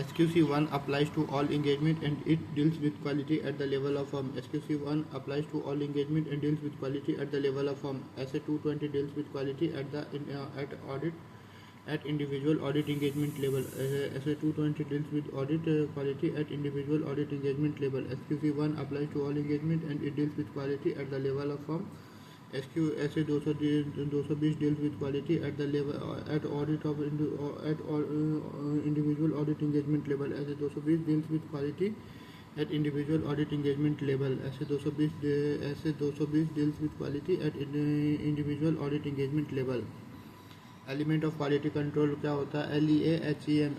SQC1 applies to all engagement and it deals with quality at the level of firm. SQC1 applies to all engagement and deals with quality at the level of firm. SA220 deals with quality at audit at individual audit engagement level. SA220 deals with audit quality at individual audit engagement level. SQC1 applies to all engagement and it deals with quality at the level of firm. SA220 deals with quality at the level at audit of individual audit engagement level. SA220 deals with quality at individual audit engagement level. SA220 deals with quality at individual audit engagement level. Element of quality control क्या होता है? LEA-HEM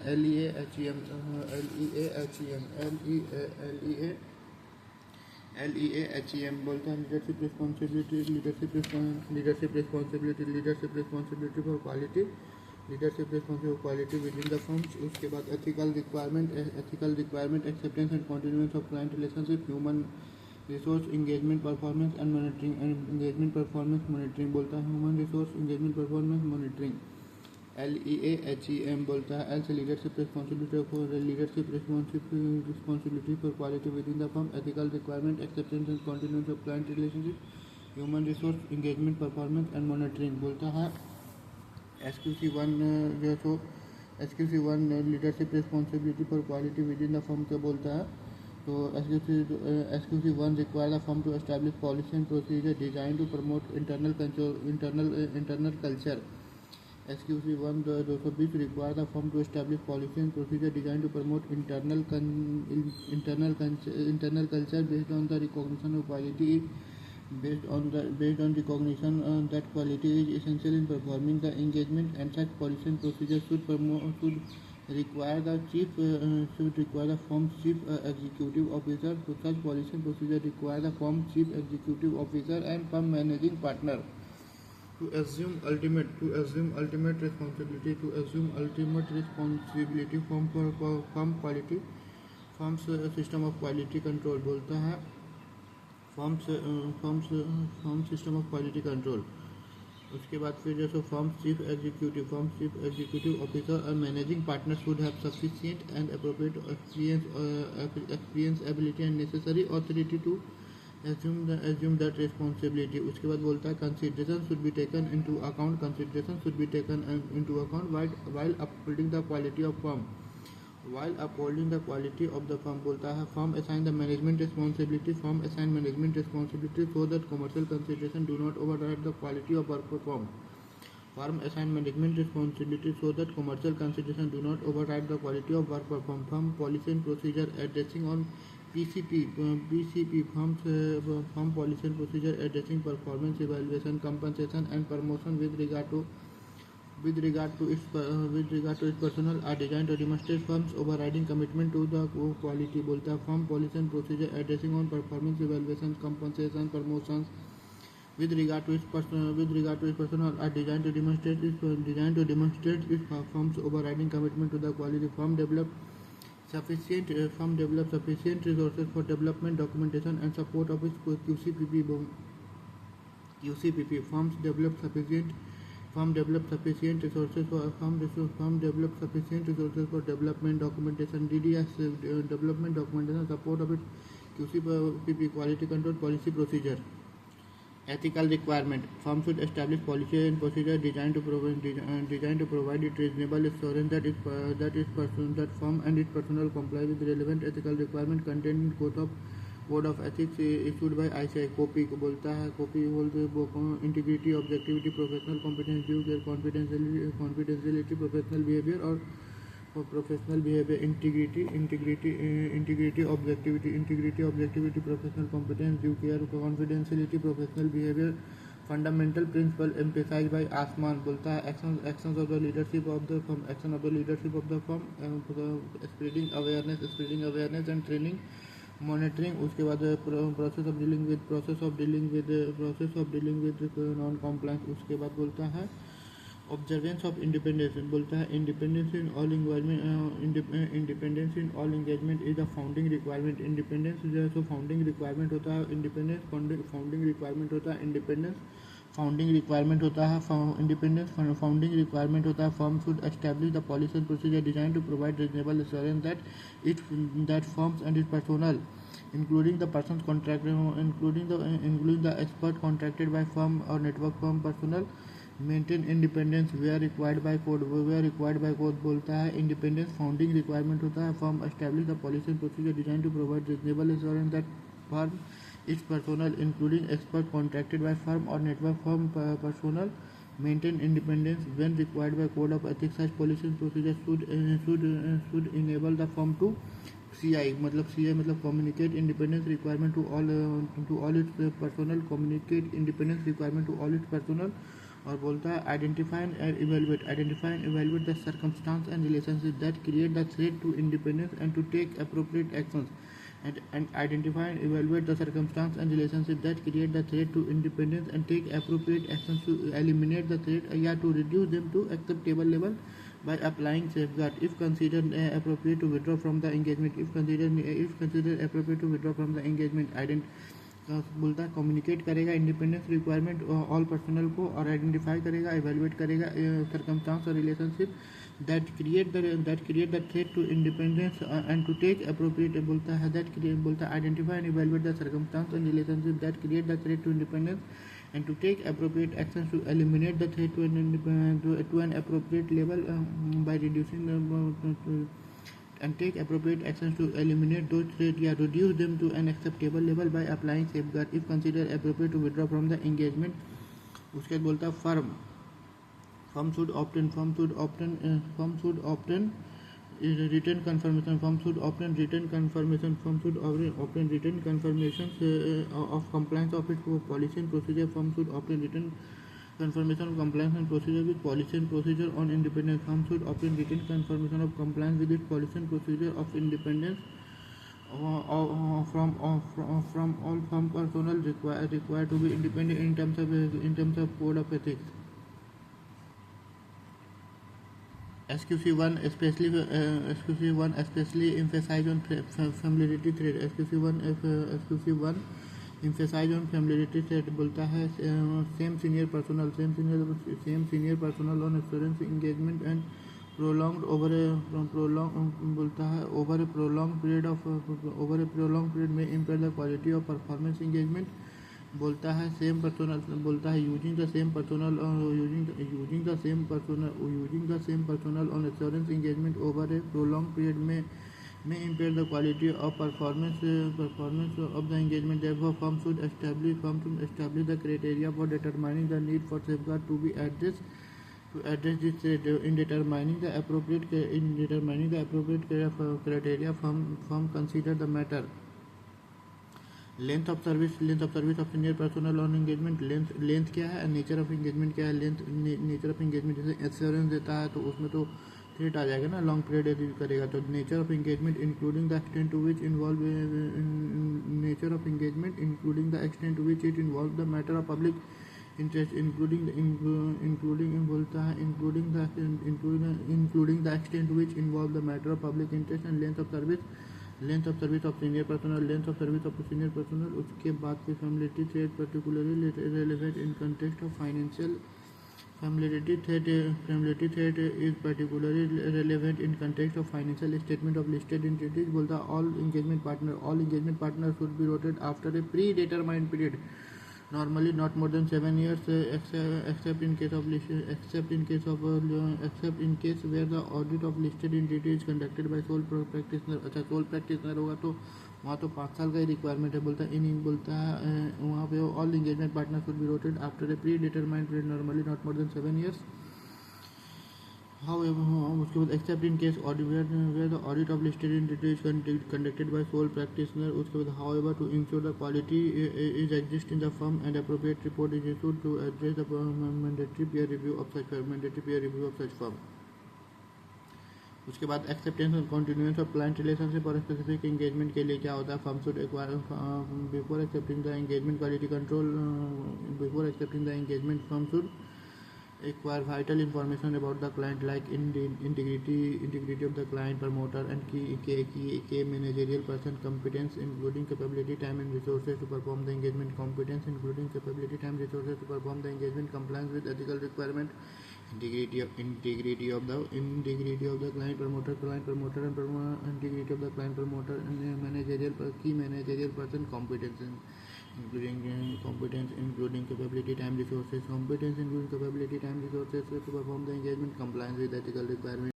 बोलते हैं leadership responsibility for quality, leadership responsibility quality with in the firms. उसके बाद ethical requirement acceptance and continuance of client relationship, human resource engagement performance and monitoring. Engagement performance monitoring बोलता है human resource engagement performance monitoring. LEA-HEM बोलता है L से leadership responsibility for quality with in the firm, ethical requirement acceptance and continuance of client relationship, human resource engagement performance and monitoring बोलता है. SQC1 leadership responsibility for quality with in the firm क्या बोलता है? तो SQC1 require the firm to establish policy and procedure designed to promote internal culture. SQC1 220 require the firm to establish policy and procedure designed to promote internal culture based on the recognition of quality based on recognition that quality is essential in performing the engagement, and such policy and procedure should require the firm's chief executive officer. So such policy and procedure require the firm's chief executive officer and firm managing partner to assume ultimate responsibility firm quality, firm's system of quality control बोलता है firm's system of quality control. उसके बाद फिर जैसे firm chief executive officer और managing partner should have sufficient and appropriate experience ability and necessary authority to assume that responsibility. उसके बाद बोलता है consideration should be taken into account while upholding the quality of firm. बोलता है firm assign management responsibility so that commercial consideration do not override the quality of work performed. Firm assign management responsibility so that commercial consideration do not override the quality of work performed. Firm policy and procedure addressing on PCP firm policy and procedure addressing performance evaluation, compensation and promotion with regard to its personnel are designed to demonstrate firm's overriding commitment to the quality. बोलता है firm policy and procedure addressing on performance evaluation, compensation, promotions with regard to its personnel are designed to demonstrate its firm's overriding commitment to the quality. Firm develop sufficient resources for development, documentation and support of its QCPP. Firms develop sufficient resources for development, documentation, DDS development, documentation, support of its QCPP quality control policy procedure. Ethical requirement. Firm should establish policy and procedure designed to provide it reasonable assurance that firm and its personnel comply with relevant ethical requirement contained in code of ethics issued by ICI. Copy को बोलता है integrity, objectivity, professional competence, due care, confidentiality, professional behaviour और integrity, objectivity, professional competence, due care, confidentiality, professional behaviour. Fundamental principle emphasise by आसमान बोलता है actions of the leadership of the firm, spreading awareness and training, monitoring. उसके बाद process of dealing with non compliance. उसके बाद बोलता है observance of independence. बोलता है independence in all engagement is the founding requirement. Independence जो है सो फाउंडिंग रिक्वायरमेंट होता है. इंडिपेंडेंस फाउंडिंग रिक्वायरमेंट होता है इंडिपेंडेंस फाउंडिंग रिक्वायरमेंट होता है firm should establish the policy and procedure design to provide reasonable assurance that firms and its personal including the persons contracted including the expert contracted by firm or network firm personnel maintain independence where required by code बोलता है independence founding requirement होता है firm establish the policy and procedure designed to provide reasonable assurance that firm its personnel including expert contracted by firm or network firm personnel maintain independence when required by code of ethics. Such policy and procedure should enable the firm to CI मतलब communicate independence requirement to all its personnel communicate independence requirement to all its personnel और बोलता है identify and evaluate the circumstance and relationship that create the threat to independence and to take appropriate actions and identify and evaluate the circumstance and relationship that create the threat to independence and take appropriate actions to eliminate the threat या to reduce them to acceptable level by applying safeguard if considered appropriate to withdraw from the engagement if considered appropriate to withdraw from the engagement बोलता है communicate करेगा independence requirement all personal को और identify करेगा evaluate करेगा circumstance और relationship that create the threat to independence and to take appropriate बोलता है identify and evaluate the circumstance and relationship that create the threat to independence and to take appropriate actions to eliminate the threat to an appropriate level by reducing and take appropriate actions to eliminate those threats or reduce them to an acceptable level by applying safeguard if considered appropriate to withdraw from the engagement. उसके बाद बोलता है firm should obtain written confirmation of compliance of its policy and procedure. Firm should obtain written confirmation of compliance and procedure with policy and procedure on independence. Firm should obtain written confirmation of compliance with its policy and procedure of independence from all firm personnel required to be independent in terms of code of ethics. SQC1 especially emphasize on familiarity threat. SQC1 emphasize on familiarity threat बोलता है same senior personnel on assurance engagement and prolonged over a prolonged period may impair the quality of performance engagement. बोलता है using the same personal on assurance engagement over a prolong period में impair the quality of performance of the engagement. Therefore, firm should establish the criteria for determining the need for safeguard to be addressed this threat. In determining the appropriate criteria, firm consider the matter. Length of service of senior personal on engagement. Length क्या है, nature of engagement क्या है. Nature of engagement जैसे assurance देता है तो उसमें तो थ्रेट आ जाएगा ना, लॉन्ग पीरियड यदि करेगा तो. Nature of engagement including the extent to which it involve the matter of public interest including the extent to which involve the matter of public interest and length of service of senior personnel. उसके बाद से familiarity threat particularly relevant in context of financial statement of listed entities. बोलता all engagement partners should be rotated after a predetermined period, normally not more than 7 years, except in case where the audit of listed entity is conducted by sole practitioner. अच्छा, sole practitioner होगा तो वहाँ तो 5 साल का ही requirement है. बोलता है वहाँ पे all engagement partners should be rotated after a predetermined period, normally not more than 7 years. However, उसके बाद except in case where the audit of listed entity is conducted by sole practitioner. उसके बाद however, to ensure the quality is exist in the firm and appropriate report is issued to address the mandatory peer review of such firm. उसके बाद acceptance और कॉन्टिन्यूएंस of client relationship और specific engagement के लिए क्या होता है. Firm should before accepting the engagement quality control firm should acquire vital information about the client like integrity of the client, promoter and key managerial person, competence including capability, time and resources to perform the engagement, competence including capability, time, resources to perform the engagement, compliance with ethical requirement, integrity of the client promoter and integrity of the client promoter and key managerial person, competence including capability, time, resources, competence including capability, time, resources to perform the engagement, compliance with ethical requirement,